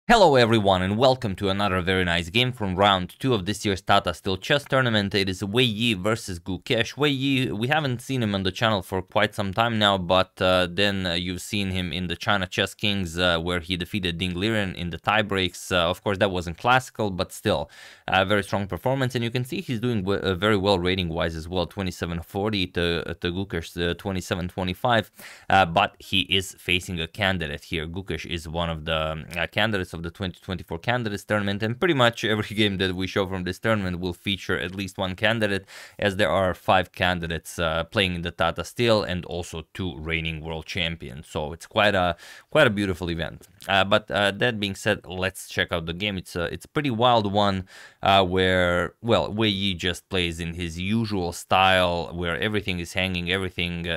Hello everyone and welcome to another very nice game from round 2 of this year's Tata Steel Chess Tournament. It is Wei Yi versus Gukesh. Wei Yi, we haven't seen him on the channel for quite some time now, but then you've seen him in the China Chess Kings where he defeated Ding Liren in the tiebreaks. Of course that wasn't classical, but still a very strong performance, and you can see he's doing very well rating wise as well, 2740 to Gukesh 2725, but he is facing a candidate here. Gukesh is one of the candidates of the 2024 candidates tournament, and pretty much every game that we show from this tournament will feature at least one candidate, as there are 5 candidates playing in the Tata Steel and also 2 reigning world champions. So it's quite a beautiful event. But that being said, let's check out the game. It's a pretty wild one where, well, Wei Yi just plays in his usual style where everything is hanging,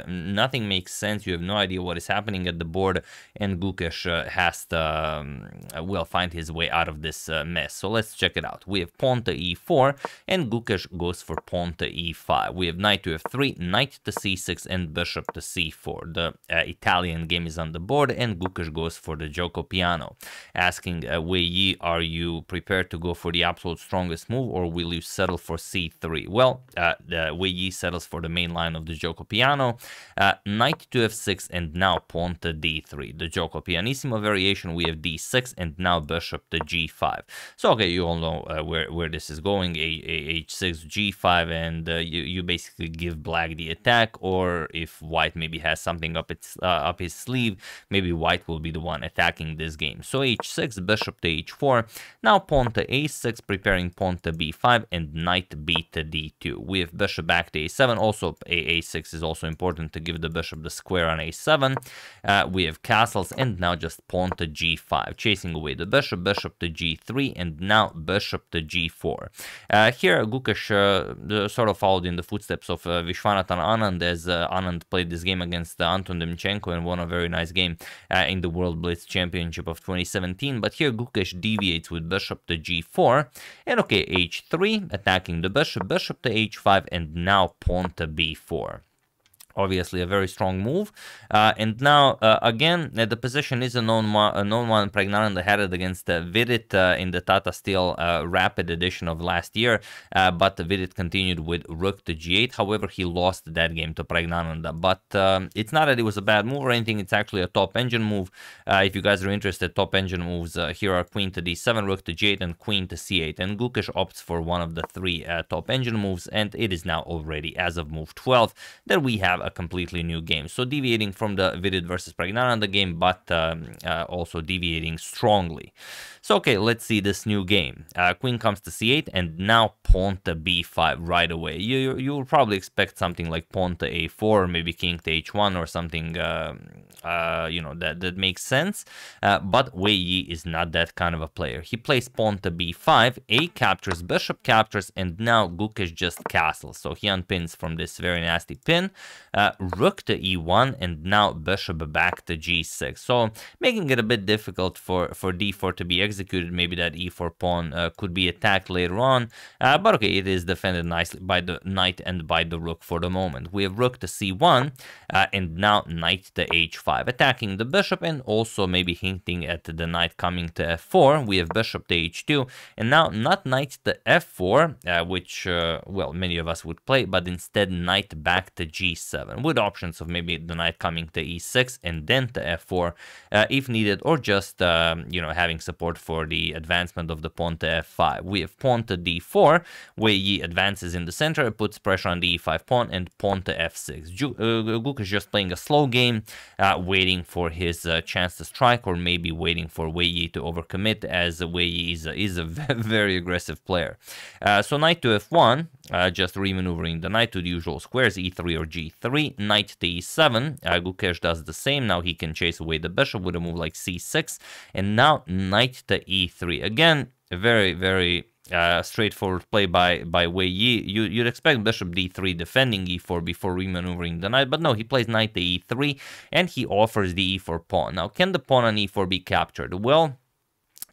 nothing makes sense, you have no idea what is happening at the board, and Gukesh has to will find his way out of this mess. So let's check it out. We have pawn to e4, and Gukesh goes for pawn to e5. We have knight to f3, knight to c6, and bishop to c4. The Italian game is on the board, and Gukesh goes for the Giuoco Piano, asking Wei Yi, are you prepared to go for the absolute strongest move, or will you settle for c3? Well, Wei Yi settles for the main line of the Giuoco Piano, knight to f6, and now pawn to d3. The Giuoco Pianissimo variation, we have d6, and now bishop to g5. So okay, you all know where this is going, h6, g5, and you basically give black the attack, or if white maybe has something up his sleeve, maybe white will be the one attacking this game. So h6, bishop to h4, now pawn to a6, preparing pawn to b5, and knight b to d2. We have bishop back to a7, also a6 is also important to give the bishop the square on a7. We have castles, and now just pawn to g5, chasing away the bishop, bishop to g3, and now bishop to g4. Here Gukesh sort of followed in the footsteps of Vishwanathan Anand, as Anand played this game against Anton Demchenko and won a very nice game in the World Blitz Championship of 2017. But here Gukesh deviates with bishop to g4, and okay, h3, attacking the bishop, bishop to h5, and now pawn to b4. Obviously a very strong move, and now again the position is a known one. Praggnanandhaa had it against Vidit in the Tata Steel Rapid edition of last year, but Vidit continued with rook to g8. However, he lost that game to Praggnanandhaa, but it's not that it was a bad move or anything. It's actually a top engine move. If you guys are interested, top engine moves here are queen to d7, rook to g8, and queen to c8, and Gukesh opts for one of the 3 top engine moves, and it is now already, as of move 12, that we have a completely new game. So deviating from the Vidit versus Praggnanandhaa game, but also deviating strongly. So okay, let's see this new game. Queen comes to c8, and now pawn to b5 right away. You will probably expect something like pawn to a4, or maybe king to h1 or something, you know, that makes sense. But Wei Yi is not that kind of a player. He plays pawn to b5, a captures, bishop captures, and now Gukesh just castles. So he unpins from this very nasty pin. Rook to e1, and now bishop back to g6. So making it a bit difficult for d4 to be executed. Maybe that e4 pawn could be attacked later on, but okay, it is defended nicely by the knight and by the rook for the moment. We have rook to c1, and now knight to h5, attacking the bishop, and also maybe hinting at the knight coming to f4. We have bishop to h2, and now not knight to f4, which well, many of us would play, but instead knight back to g7, with options of maybe the knight coming to e6 and then to f4 if needed, or just you know, having support for the advancement of the pawn to f5. We have pawn to d4, Wei Yi advances in the center, puts pressure on the e5 pawn, and pawn to f6. Gukesh is just playing a slow game, waiting for his chance to strike, or maybe waiting for Wei Yi to overcommit, as Wei Yi is a very aggressive player. So knight to f1, just remaneuvering the knight to the usual squares, e3 or g3, knight to e7. Gukesh does the same. Now he can chase away the bishop with a move like c6, and now knight to e3. Again, a very straightforward play by Wei Yi. You'd expect bishop d3 defending e4 before remaneuvering the knight, but no, he plays knight to e3, and he offers the e4 pawn. Now, can the pawn on e4 be captured? Well,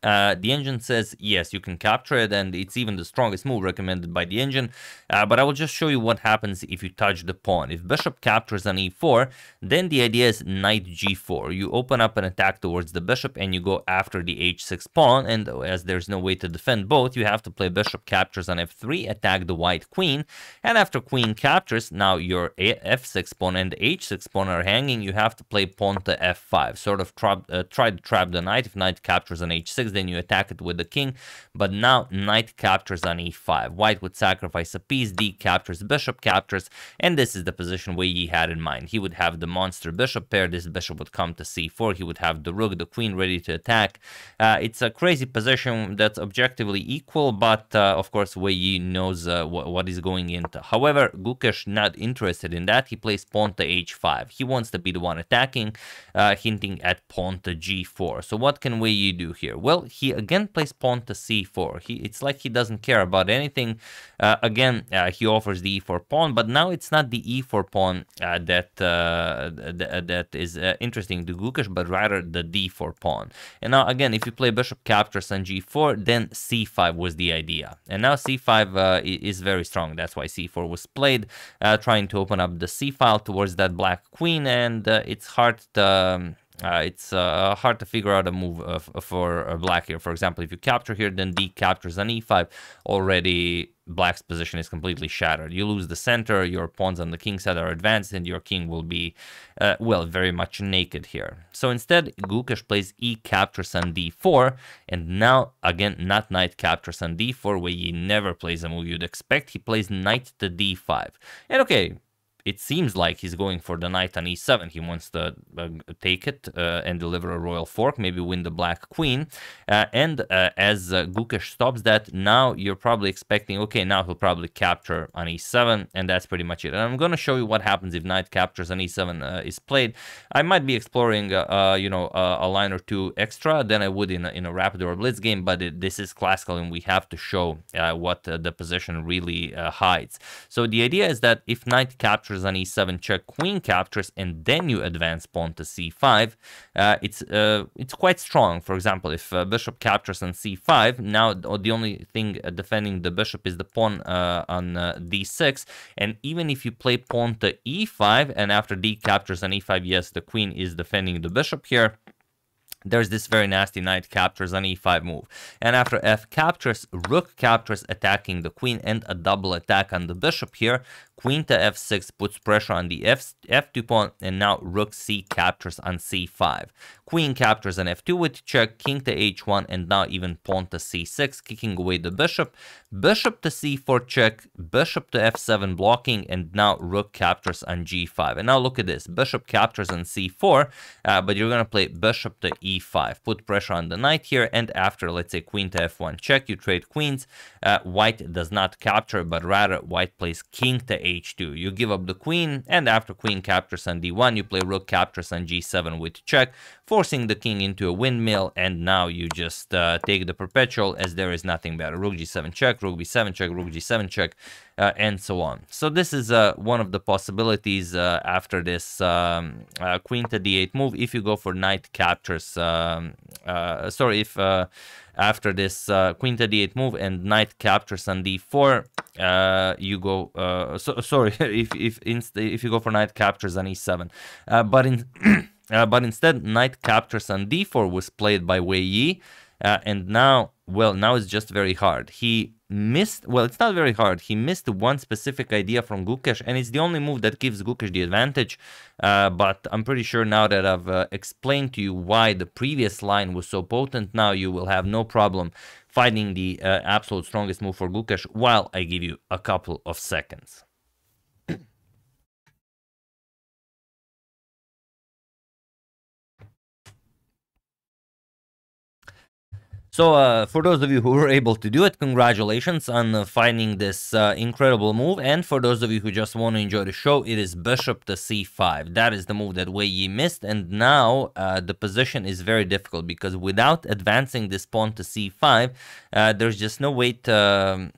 The engine says, yes, you can capture it, and it's even the strongest move recommended by the engine. But I will just show you what happens if you touch the pawn. If bishop captures on e4, then the idea is knight g4. You open up an attack towards the bishop, and you go after the h6 pawn, and as there's no way to defend both, you have to play bishop captures on f3, attack the white queen, and after queen captures, now your f6 pawn and h6 pawn are hanging, you have to play pawn to f5, sort of try to trap the knight. If knight captures on h6, then you attack it with the king, but now knight captures on e5. White would sacrifice a piece, d captures, bishop captures, and this is the position Wei Yi had in mind. He would have the monster bishop pair, this bishop would come to c4, he would have the rook, the queen ready to attack. It's a crazy position that's objectively equal, but of course Wei Yi knows what he's going into. However, Gukesh not interested in that. He plays pawn to h5. He wants to be the one attacking, hinting at pawn to g4. So what can Wei Yi do here? Well, he again plays pawn to c4. It's like he doesn't care about anything. He offers the e4 pawn, but now it's not the e4 pawn that is interesting to Gukesh, but rather the d4 pawn. And now again, if you play bishop captures on g4, then c5 was the idea. And now c5 is very strong. That's why c4 was played, trying to open up the c file towards that black queen, and it's hard to... hard to figure out a move for black here. For example, if you capture here, then d captures on e5. Already, black's position is completely shattered. You lose the center, your pawns on the king side are advanced, and your king will be, well, very much naked here. So instead, Gukesh plays e captures on d4, and now, again, not knight captures on d4, where he never plays a move you'd expect. He plays knight to d5. And okay, it seems like he's going for the knight on e7. He wants to take it and deliver a royal fork, maybe win the black queen. As Gukesh stops that, now you're probably expecting, okay, now he'll probably capture on e7, and that's pretty much it. And I'm going to show you what happens if knight captures on e7 is played. I might be exploring, a line or two extra than I would in a rapid or blitz game, but this is classical, and we have to show what the position really hides. So the idea is that if knight captures on e7 check, queen captures, and then you advance pawn to c5, it's quite strong. For example, if bishop captures on c5, now the only thing defending the bishop is the pawn on d6, and even if you play pawn to e5 and after d captures on e5, yes, the queen is defending the bishop here, there's this very nasty knight captures on e5 move. And after f captures, rook captures, attacking the queen, and a double attack on the bishop here. Queen to f6 puts pressure on the f2 pawn, and now rook c captures on c5. Queen captures on f2 with check, king to h1, and now even pawn to c6, kicking away the bishop. Bishop to c4 check, bishop to f7 blocking, and now rook captures on g5. And now look at this, bishop captures on c4, but you're going to play bishop to e5, put pressure on the knight here, and after, let's say, queen to f1 check, you trade queens. White does not capture, but rather white plays king to h2. You give up the queen, and after queen captures on d1, you play rook captures on g7 with check, forcing the king into a windmill, and now you just take the perpetual, as there is nothing better. Rook g7 check, rook b7 check, rook g7 check, and so on. So this is one of the possibilities after this queen to d8 move. If you go for knight captures, after this queen to d8 move and knight captures on d4, you go. If you go for knight captures on e7, but instead knight captures on d4 was played by Wei Yi, and now it's just very hard. He missed, well, it's not very hard. He missed one specific idea from Gukesh, and it's the only move that gives Gukesh the advantage. But I'm pretty sure now that I've explained to you why the previous line was so potent, now you will have no problem finding the absolute strongest move for Gukesh while I give you a couple of seconds. So for those of you who were able to do it, congratulations on finding this incredible move. And for those of you who just want to enjoy the show, it is bishop to c5. That is the move that Wei Yi missed. And now the position is very difficult, because without advancing this pawn to c5, there's just no way to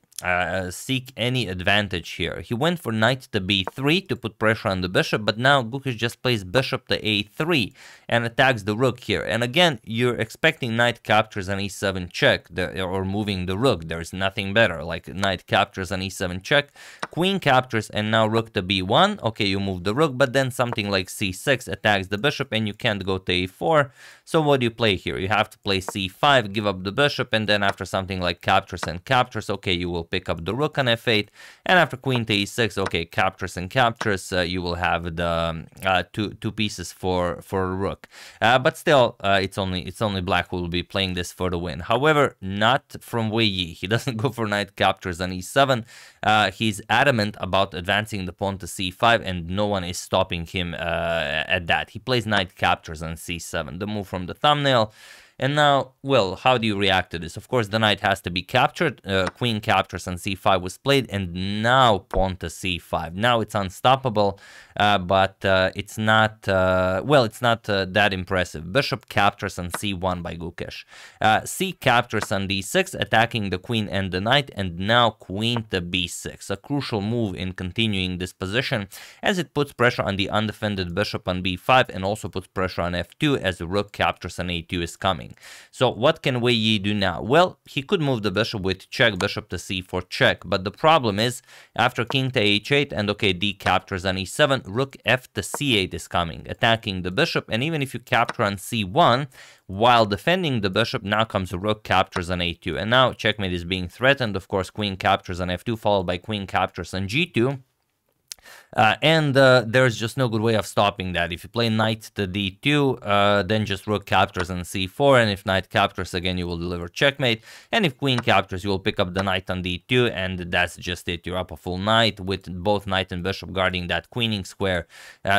seek any advantage here. He went for knight to b3 to put pressure on the bishop, but now Gukesh just plays bishop to a3 and attacks the rook here. And again, you're expecting knight captures on e7 check, or moving the rook. There's nothing better, like knight captures on e7 check, queen captures, and now rook to b1. Okay, you move the rook, but then something like c6 attacks the bishop, and you can't go to a4. So what do you play here? You have to play c5, give up the bishop, and then after something like captures and captures, okay, you will pick up the rook on f8, and after queen to e6, okay, captures and captures, you will have the two pieces for a rook. But still, it's only black who will be playing this for the win. However, not from Wei Yi. He doesn't go for knight captures on e7. He's adamant about advancing the pawn to c5, and no one is stopping him at that. He plays knight captures on c7, the move from the thumbnail. And now, well, how do you react to this? Of course, the knight has to be captured. Queen captures on c5 was played, and now pawn to c5. Now it's unstoppable, but it's not, well, it's not that impressive. Bishop captures on c1 by Gukesh. C captures on d6, attacking the queen and the knight, and now queen to b6. A crucial move in continuing this position, as it puts pressure on the undefended bishop on b5, and also puts pressure on f2, as the rook captures on a2 is coming. So what can Wei Yi do now? Well, he could move the bishop with check, bishop to c4 check, but the problem is, after king to h8 and okay, d captures on e7, rook f to c8 is coming, attacking the bishop, and even if you capture on c1, while defending the bishop, now comes rook captures on a2, and now checkmate is being threatened. Of course, queen captures on f2, followed by queen captures on g2. And there's just no good way of stopping that. If you play knight to d2, then just rook captures on c4, and if knight captures again, you will deliver checkmate, and if queen captures, you will pick up the knight on d2, and that's just it. You're up a full knight with both knight and bishop guarding that queening square.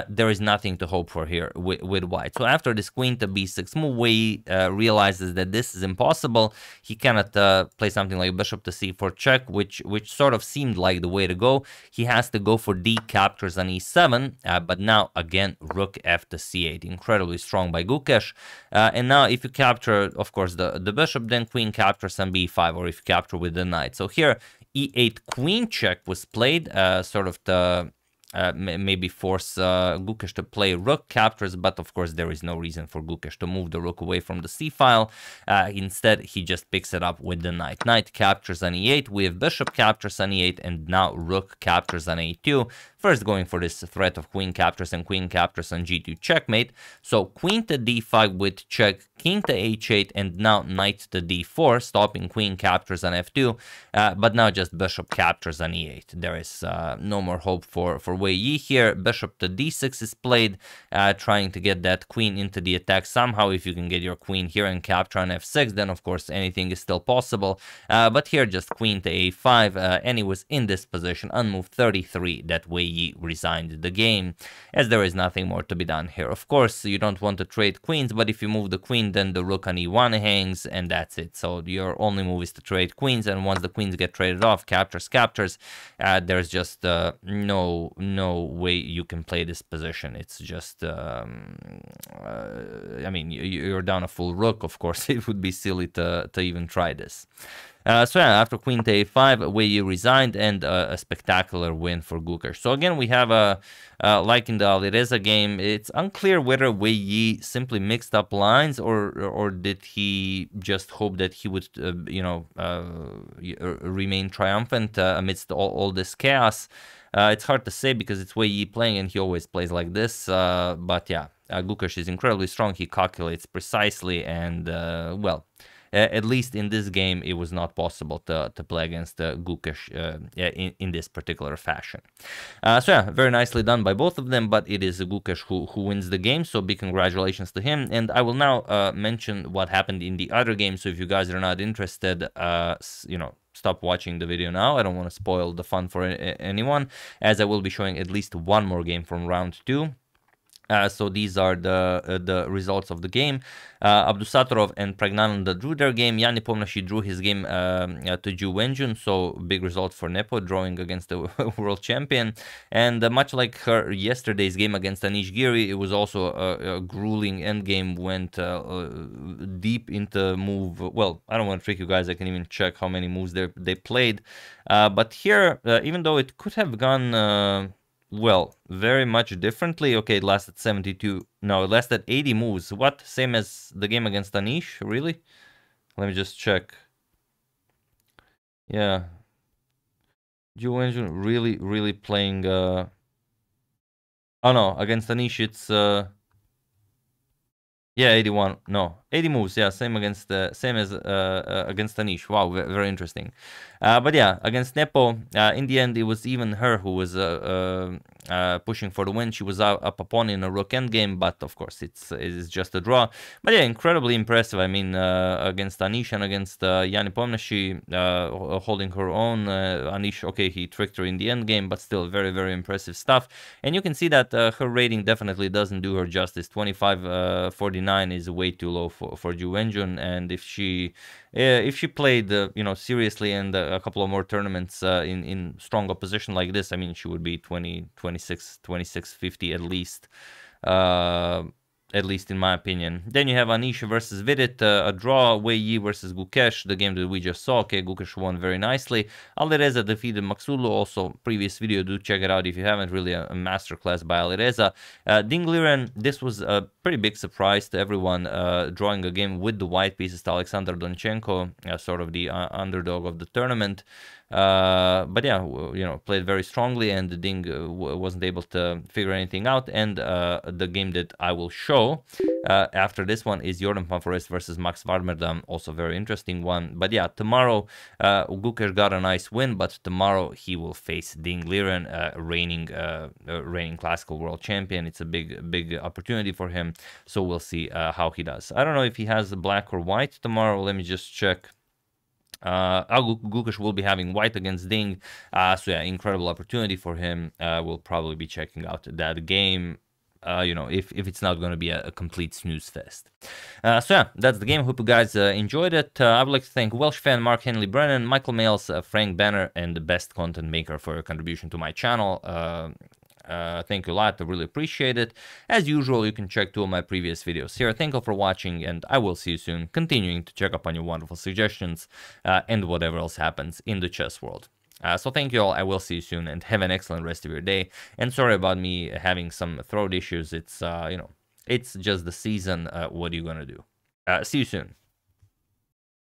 There is nothing to hope for here with white. So after this queen to b6 move, Wei realizes that this is impossible. He cannot play something like bishop to c4 check, which sort of seemed like the way to go. He has to go for d captures on e7, but now again rook f to c8, incredibly strong by Gukesh. And now if you capture, of course, the bishop, then queen captures on b5, or if you capture with the knight. So here e8 queen check was played, sort of to maybe force Gukesh to play rook captures, but of course there is no reason for Gukesh to move the rook away from the c-file. Instead, he just picks it up with the knight. Knight captures on e8, we have bishop captures on e8, and now rook captures on a2. First going for this threat of queen captures and queen captures on g2 checkmate. So queen to d5 with check, king to h8, and now knight to d4, stopping queen captures on f2, but now just bishop captures on e8. There is no more hope for Wei Yi here. Bishop to d6 is played, trying to get that queen into the attack somehow. If you can get your queen here and capture on f6, then of course anything is still possible, but here just queen to a5, and he was in this position on move 33 that Wei Yi resigned the game, as there is nothing more to be done here. Of course, you don't want to trade queens, but if you move the queen, then the rook on e1 hangs, and that's it. So your only move is to trade queens, and once the queens get traded off, captures, there's just no way you can play this position. It's just, I mean, you're down a full rook. Of course, it would be silly to even try this. So yeah, after queen to a5, Wei Yi resigned, and a spectacular win for Gukesh. So again, we have like in the Alireza game, it's unclear whether Wei Yi simply mixed up lines, or did he just hope that he would, remain triumphant amidst all this chaos. It's hard to say because it's Wei Yi playing, and he always plays like this. But yeah, Gukesh is incredibly strong. He calculates precisely, and well, at least in this game, it was not possible to play against Gukesh in this particular fashion. So yeah, very nicely done by both of them, but it is Gukesh who wins the game, so big congratulations to him. And I will now mention what happened in the other game, so if you guys are not interested, stop watching the video now. I don't want to spoil the fun for anyone, as I will be showing at least one more game from round 2. So these are the results of the game. Abdusattorov and Pragnananda drew their game. Jan Nepomniachtchi drew his game to Ju Wenjun, so big result for Nepo, drawing against the world champion. And much like her yesterday's game against Anish Giri, it was also a grueling endgame, went deep into move. Well, I don't want to trick you guys, I can even check how many moves they played. But here, even though it could have gone... well, very much differently. Okay, it lasted 72. No, it lasted 80 moves. What? Same as the game against Anish? Really? Let me just check. Yeah. Ju Wenjun really playing... Oh no, against Anish it's... Yeah, 81. No, 80 moves. Yeah, same as against Anish. Wow, very interesting. But yeah, against Nepo, in the end, it was even her who was pushing for the win. She was up a pawn in a rook endgame, but of course, it's just a draw. But yeah, incredibly impressive. I mean, against Anish and against Jan Nepomniachtchi, holding her own. Anish, okay, he tricked her in the endgame, but still very impressive stuff. And you can see that her rating definitely doesn't do her justice. 25-49 is way too low for Ju Wenjun, and if she played seriously and a couple of more tournaments in strong opposition like this, I mean, she would be 26-50 at least in my opinion. Then you have Anish versus Vidit, a draw. Wei Yi versus Gukesh, the game that we just saw. Okay, Gukesh won very nicely. Alireza defeated Maksulu, also previous video, do check it out if you haven't. Really a masterclass by Alireza. Ding Liren, this was a pretty big surprise to everyone, drawing a game with the white pieces to Alexander Donchenko, sort of the underdog of the tournament. But yeah, played very strongly, and Ding wasn't able to figure anything out. And the game that I will show after this one is Jordan Pamphorest versus Max Warmerdam, also very interesting one. But yeah, tomorrow Gukesh got a nice win, but tomorrow he will face Ding Liren, reigning classical world champion. It's a big opportunity for him, so we'll see how he does. I don't know if he has black or white tomorrow. Let me just check. Gukesh will be having white against Ding, so yeah, incredible opportunity for him. We'll probably be checking out that game, if it's not going to be a complete snooze fest. So yeah, that's the game. Hope you guys enjoyed it. I would like to thank Welsh fan Mark Henley Brennan, Michael Males, Frank Banner, and the best content maker for your contribution to my channel. Thank you a lot, I really appreciate it. As usual, you can check 2 of my previous videos here. Thank you for watching, and I will see you soon, continuing to check up on your wonderful suggestions and whatever else happens in the chess world. So thank you all, I will see you soon, and have an excellent rest of your day. And sorry about me having some throat issues. It's it's just the season. What are you gonna do? See you soon.